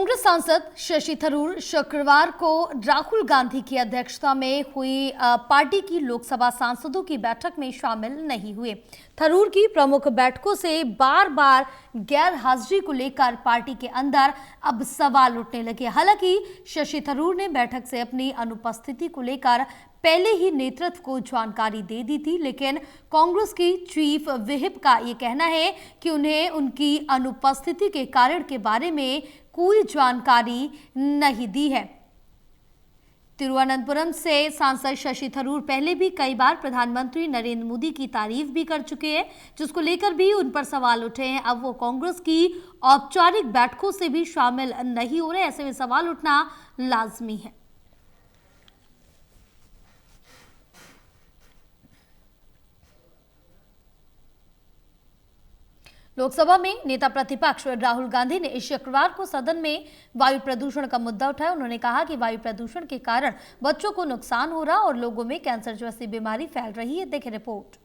कांग्रेस सांसद शशि थरूर शुक्रवार को राहुल गांधी की अध्यक्षता में हुई पार्टी की लोकसभा सांसदों की बैठक में शामिल नहीं हुए। थरूर की प्रमुख बैठकों से बार बार गैर हाजिरी को लेकर पार्टी के अंदर अब सवाल उठने लगे। हालांकि शशि थरूर ने बैठक से अपनी अनुपस्थिति को लेकर पहले ही नेतृत्व को जानकारी दे दी थी, लेकिन कांग्रेस की चीफ व्हिप का ये कहना है कि उन्हें उनकी अनुपस्थिति के कारण के बारे में कोई जानकारी नहीं दी है। तिरुवनंतपुरम से सांसद शशि थरूर पहले भी कई बार प्रधानमंत्री नरेंद्र मोदी की तारीफ भी कर चुके हैं, जिसको लेकर भी उन पर सवाल उठे हैं। अब वो कांग्रेस की औपचारिक बैठकों से भी शामिल नहीं हो रहे, ऐसे में सवाल उठना लाजमी है। लोकसभा में नेता प्रतिपक्ष राहुल गांधी ने इस शुक्रवार को सदन में वायु प्रदूषण का मुद्दा उठाया। उन्होंने कहा कि वायु प्रदूषण के कारण बच्चों को नुकसान हो रहा और लोगों में कैंसर जैसी बीमारी फैल रही है। देखें रिपोर्ट।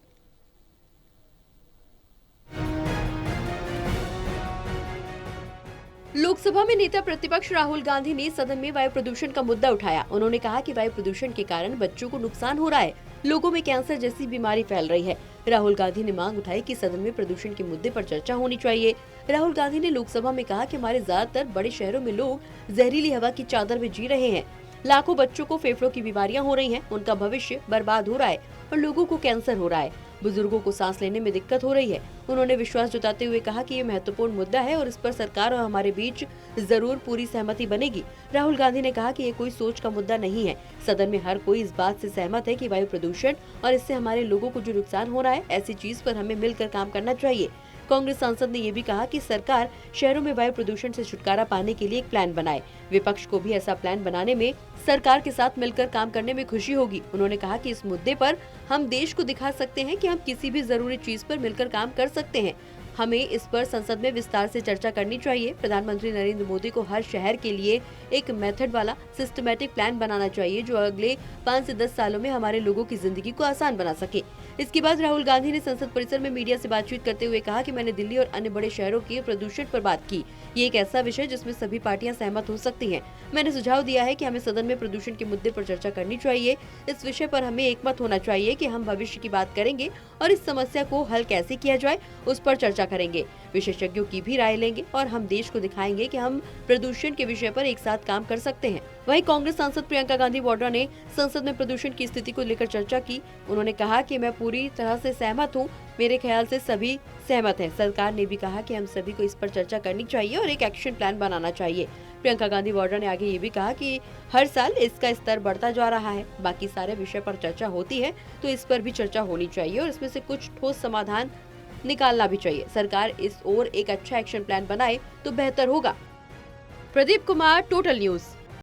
लोकसभा में नेता प्रतिपक्ष राहुल गांधी ने सदन में वायु प्रदूषण का मुद्दा उठाया। उन्होंने कहा कि वायु प्रदूषण के कारण बच्चों को नुकसान हो रहा है, लोगों में कैंसर जैसी बीमारी फैल रही है। राहुल गांधी ने मांग उठाई कि सदन में प्रदूषण के मुद्दे पर चर्चा होनी चाहिए। राहुल गांधी ने लोकसभा में कहा कि हमारे ज्यादातर बड़े शहरों में लोग जहरीली हवा की चादर में जी रहे हैं। लाखों बच्चों को फेफड़ों की बीमारियां हो रही हैं, उनका भविष्य बर्बाद हो रहा है और लोगों को कैंसर हो रहा है। बुजुर्गों को सांस लेने में दिक्कत हो रही है। उन्होंने विश्वास जताते हुए कहा कि ये महत्वपूर्ण मुद्दा है और इस पर सरकार और हमारे बीच जरूर पूरी सहमति बनेगी। राहुल गांधी ने कहा कि ये कोई सोच का मुद्दा नहीं है। सदन में हर कोई इस बात से सहमत है कि वायु प्रदूषण और इससे हमारे लोगों को जो नुकसान हो रहा है, ऐसी चीज पर हमें मिलकर काम करना चाहिए। कांग्रेस सांसद ने ये भी कहा कि सरकार शहरों में वायु प्रदूषण से छुटकारा पाने के लिए एक प्लान बनाए। विपक्ष को भी ऐसा प्लान बनाने में सरकार के साथ मिलकर काम करने में खुशी होगी। उन्होंने कहा कि इस मुद्दे पर हम देश को दिखा सकते हैं कि हम किसी भी जरूरी चीज पर मिलकर काम कर सकते हैं। हमें इस पर संसद में विस्तार से चर्चा करनी चाहिए। प्रधानमंत्री नरेंद्र मोदी को हर शहर के लिए एक मेथड वाला सिस्टमैटिक प्लान बनाना चाहिए, जो अगले 5 से 10 सालों में हमारे लोगों की जिंदगी को आसान बना सके। इसके बाद राहुल गांधी ने संसद परिसर में मीडिया से बातचीत करते हुए कहा कि मैंने दिल्ली और अन्य बड़े शहरों के प्रदूषण पर बात की। ये एक ऐसा विषय जिसमें सभी पार्टियां सहमत हो सकती हैं। मैंने सुझाव दिया है कि हमें सदन में प्रदूषण के मुद्दे पर चर्चा करनी चाहिए। इस विषय पर हमें एकमत होना चाहिए कि हम भविष्य की बात करेंगे और इस समस्या को हल कैसे किया जाए उस पर चर्चा करेंगे। विशेषज्ञों की भी राय लेंगे और हम देश को दिखाएंगे कि हम प्रदूषण के विषय पर एक साथ काम कर सकते हैं। वहीं कांग्रेस सांसद प्रियंका गांधी वाड्रा ने संसद में प्रदूषण की स्थिति को लेकर चर्चा की। उन्होंने कहा कि मैं पूरी तरह से सहमत हूं। मेरे ख्याल से सभी सहमत हैं। सरकार ने भी कहा कि हम सभी को इस पर चर्चा करनी चाहिए और एक एक्शन प्लान बनाना चाहिए। प्रियंका गांधी वाड्रा ने आगे ये भी कहा कि हर साल इसका स्तर बढ़ता जा रहा है। बाकी सारे विषय पर चर्चा होती है तो इस पर भी चर्चा होनी चाहिए और इसमें से कुछ ठोस समाधान निकालना भी चाहिए। सरकार इस ओर एक अच्छा एक्शन प्लान बनाए तो बेहतर होगा। Pradeep Kumar, total news.